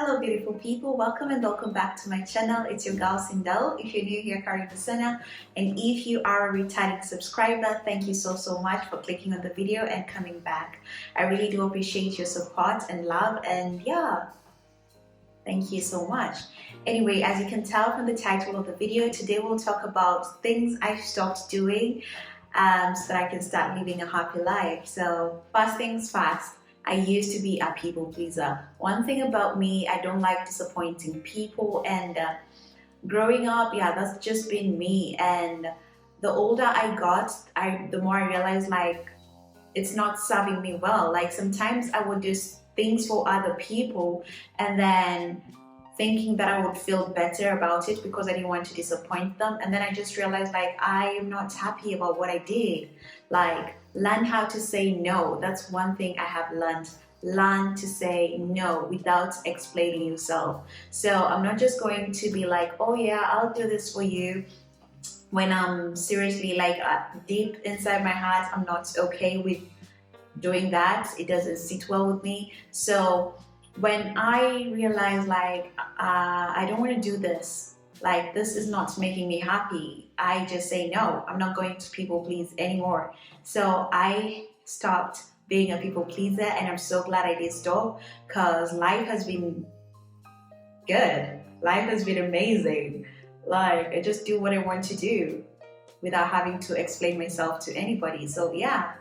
Hello beautiful people, welcome and welcome back to my channel. It's your girl Sindel. If you're new here, Karibu Sana, and if you are a returning subscriber, thank you so much for clicking on the video and coming back. I really do appreciate your support and love, and yeah, thank you so much. Anyway, as you can tell from the title of the video, today we'll talk about things I stopped doing so that I can start living a happy life. So first things first, I used to be a people pleaser. One thing about me, I don't like disappointing people, and growing up, yeah, that's just been me. And the older I got, the more I realized like it's not serving me well. Like sometimes I would do things for other people and then thinking that I would feel better about it because I didn't want to disappoint them. And then I just realized like I am not happy about what I did. Like learn how to say no. That's one thing I have learned. Learn to say no without explaining yourself. So I'm not just going to be like, oh yeah, I'll do this for you, when I'm seriously like deep inside my heart, I'm not okay with doing that. It doesn't sit well with me. So when I realize like I don't want to do this, like this is not making me happy, I just say no. I'm not going to people please anymore. So I stopped being a people pleaser, and I'm so glad I did stop, because life has been good. Life has been amazing. Like I just do what I want to do without having to explain myself to anybody. So yeah,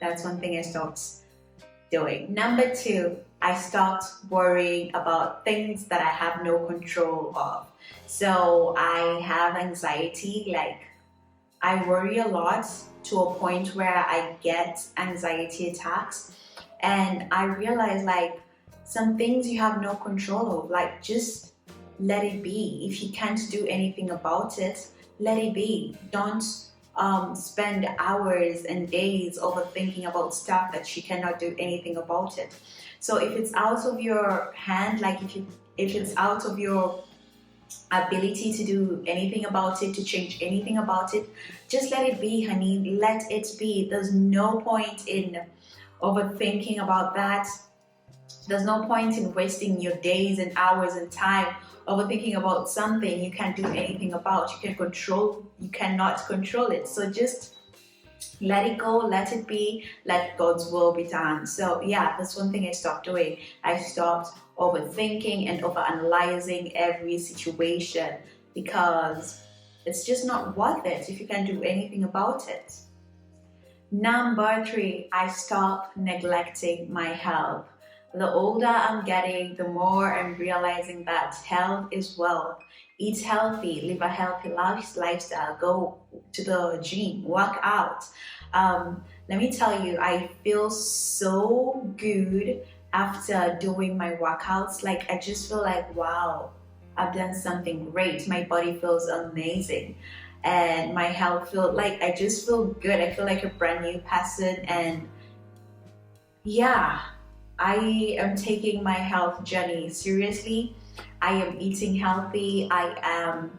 that's one thing I stopped doing. Number two, I stopped worrying about things that I have no control of. So I have anxiety, like I worry a lot to a point where I get anxiety attacks, and I realize like some things you have no control of, like just let it be. If you can't do anything about it, let it be. Don't spend hours and days overthinking about stuff that you cannot do anything about it. So if it's out of your hand, like if it's out of your ability to do anything about it, to change anything about it, just let it be, honey. Let it be. There's no point in overthinking about that. There's no point in wasting your days and hours and time overthinking about something you can't do anything about. You cannot control it. So just let it go, let it be, let God's will be done. So yeah, that's one thing I stopped doing. I stopped overthinking and overanalyzing every situation, because it's just not worth it if you can't do anything about it. Number three, I stopped neglecting my health. The older I'm getting, the more I'm realizing that health is wealth. Eat healthy, live a healthy lifestyle, go to the gym, work out. Let me tell you, I feel so good after doing my workouts. Like I just feel like, wow, I've done something great. My body feels amazing, and my health feels like I just feel good. I feel like a brand new person, and yeah, I am taking my health journey seriously. I am eating healthy. I am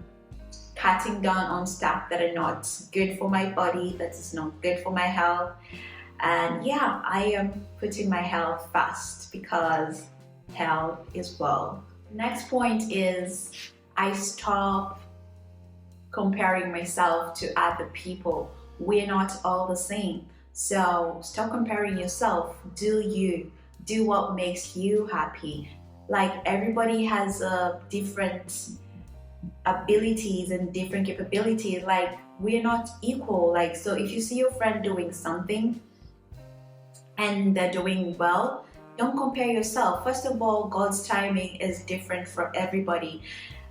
cutting down on stuff that are not good for my body, that is not good for my health. And yeah, I am putting my health first, because health is wealth. Next point is I stop comparing myself to other people. We're not all the same. So stop comparing yourself. Do you. Do what makes you happy. Like everybody has different abilities and different capabilities. Like we're not equal. Like, so if you see your friend doing something and they're doing well, don't compare yourself. First of all, God's timing is different for everybody.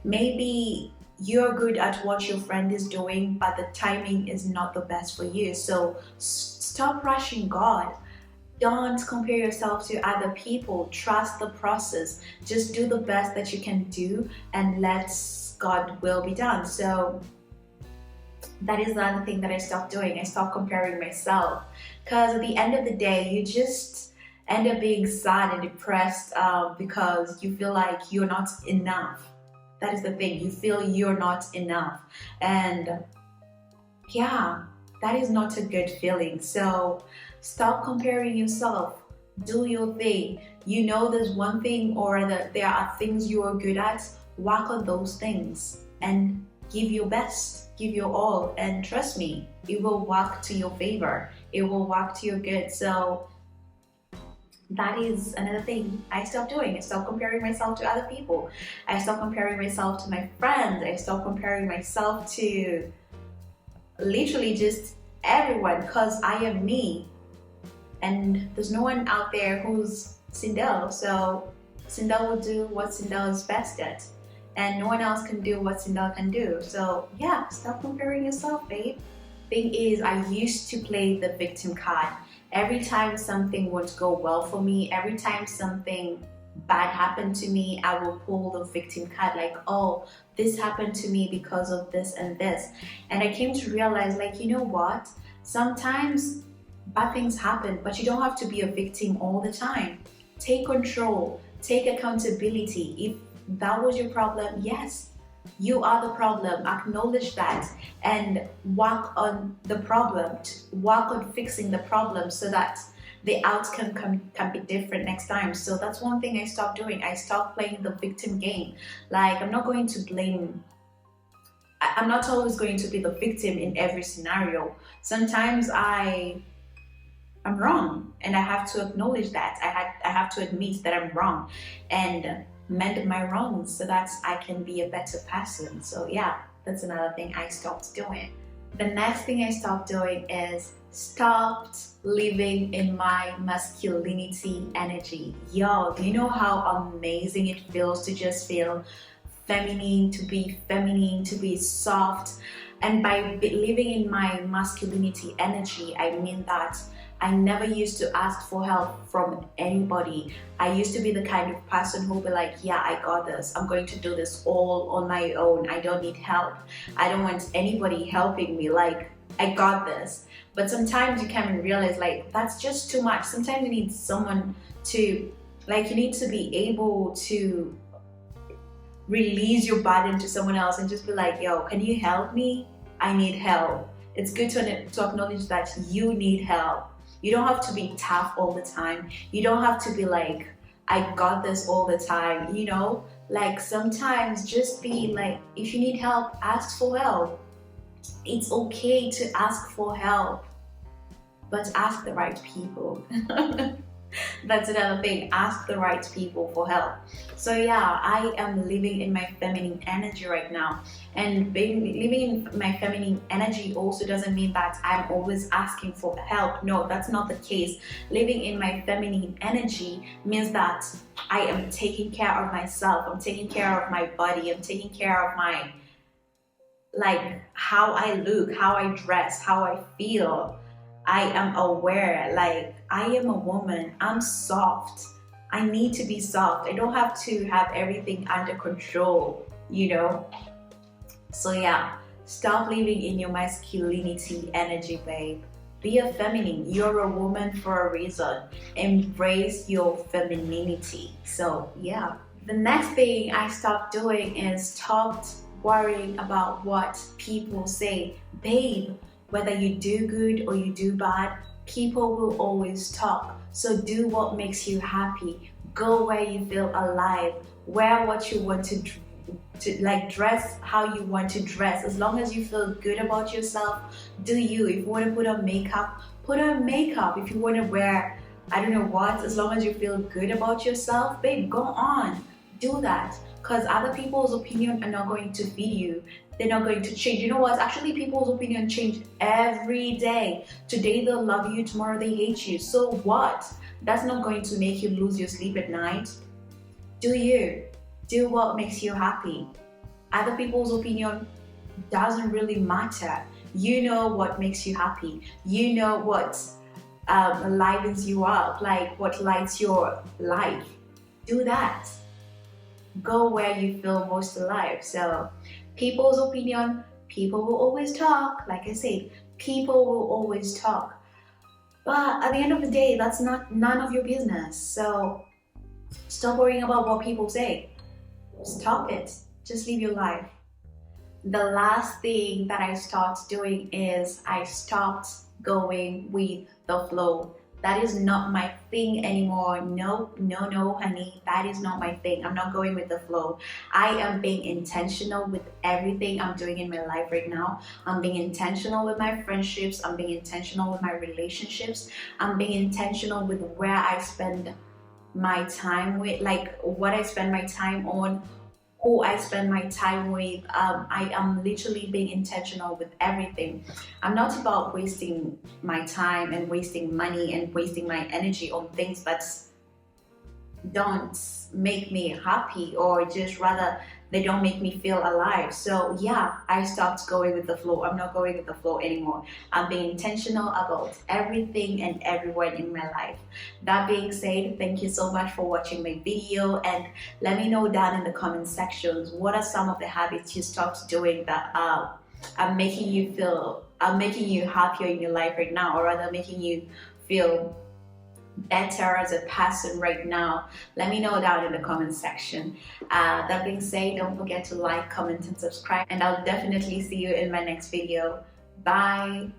Maybe you're good at what your friend is doing, but the timing is not the best for you. So stop rushing God. Don't compare yourself to other people. Trust the process. Just do the best that you can do, and let God's will be done. So that is another thing that I stopped doing. I stopped comparing myself, because at the end of the day, you just end up being sad and depressed because you feel like you're not enough. That is the thing. You feel you're not enough. And yeah, that is not a good feeling. So stop comparing yourself. Do your thing. You know there's one thing or that there are things you are good at. Work on those things and give your best, give your all, and trust me, it will work to your favor. It will work to your good. So that is another thing I stopped doing. I stopped comparing myself to other people. I stopped comparing myself to my friends. I stopped comparing myself to literally just everyone because I am me. And there's no one out there who's Sindel. So Sindel will do what Sindel is best at. And no one else can do what Sindel can do. So yeah, stop comparing yourself, babe. Thing is, I used to play the victim card. Every time something would go well for me, every time something bad happened to me, I will pull the victim card like, oh, this happened to me because of this and this. And I came to realize, like, you know what? Sometimes bad things happen, but you don't have to be a victim all the time. Take control, take accountability. If that was your problem, yes, you are the problem. Acknowledge that and work on the problem, work on fixing the problem so that the outcome can be different next time. So that's one thing I stopped doing. I stopped playing the victim game. Like, I'm not going to blame, I'm not always going to be the victim in every scenario. Sometimes I'm wrong and I have to acknowledge that. I have to admit that I'm wrong and mend my wrongs so that I can be a better person. So yeah, that's another thing I stopped doing. The next thing I stopped doing is stopped living in my masculinity energy. Yo, do you know how amazing it feels to just feel feminine, to be soft? And by living in my masculinity energy, I mean that I never used to ask for help from anybody. I used to be the kind of person who would be like, yeah, I got this. I'm going to do this all on my own. I don't need help. I don't want anybody helping me. Like, I got this. But sometimes you come and realize, like, that's just too much. Sometimes you need someone to, like, you need to be able to release your burden to someone else and just be like, yo, can you help me? I need help. It's good to acknowledge that you need help. You don't have to be tough all the time. You don't have to be like, I got this all the time, you know? Like, sometimes just be like, if you need help, ask for help. It's okay to ask for help, but ask the right people. That's another thing. Ask the right people for help. So yeah, I am living in my feminine energy right now. And living in my feminine energy also doesn't mean that I'm always asking for help. No, that's not the case. Living in my feminine energy means that I am taking care of myself. I'm taking care of my body. I'm taking care of my, like, how I look, how I dress, how I feel. I am aware, like, I am a woman, I'm soft. I need to be soft. I don't have to have everything under control, you know? So yeah, stop living in your masculinity energy, babe. Be a feminine. You're a woman for a reason. Embrace your femininity. So yeah. The next thing I stopped doing is stopped worrying about what people say. Babe, whether you do good or you do bad, people will always talk. So do what makes you happy. Go where you feel alive. Wear what you want to like, dress how you want to dress. As long as you feel good about yourself, do you. If you want to put on makeup, put on makeup. If you want to wear, I don't know what, as long as you feel good about yourself, babe, go on. Do that. Because other people's opinion are not going to feed you. They're not going to change. You know what? Actually, people's opinion change every day. Today they'll love you, tomorrow they hate you. So what? That's not going to make you lose your sleep at night. Do you. Do what makes you happy. Other people's opinion doesn't really matter. You know what makes you happy. You know what livens you up, like what lights your life. Do that. Go where you feel most alive. So people's opinion, people will always talk. Like I said, people will always talk. But at the end of the day, that's none of your business. So stop worrying about what people say. Stop it. Just live your life. The last thing that I stopped doing is I stopped going with the flow. That is not my thing anymore. No, no, no, honey. That is not my thing. I'm not going with the flow. I am being intentional with everything I'm doing in my life right now. I'm being intentional with my friendships. I'm being intentional with my relationships. I'm being intentional with where I spend my time with, like what I spend my time on, who I spend my time with. I am literally being intentional with everything. I'm not about wasting my time and wasting money and wasting my energy on things that don't make me happy, or just rather they don't make me feel alive. So yeah, I stopped going with the flow. I'm not going with the flow anymore. I'm being intentional about everything and everyone in my life. That being said, thank you so much for watching my video, and let me know down in the comment sections what are some of the habits you stopped doing that are making you feel, are making you happier in your life right now, or rather making you feel better as a person right now. Let me know down in the comment section. That being said, don't forget to like, comment, and subscribe, and I'll definitely see you in my next video. Bye.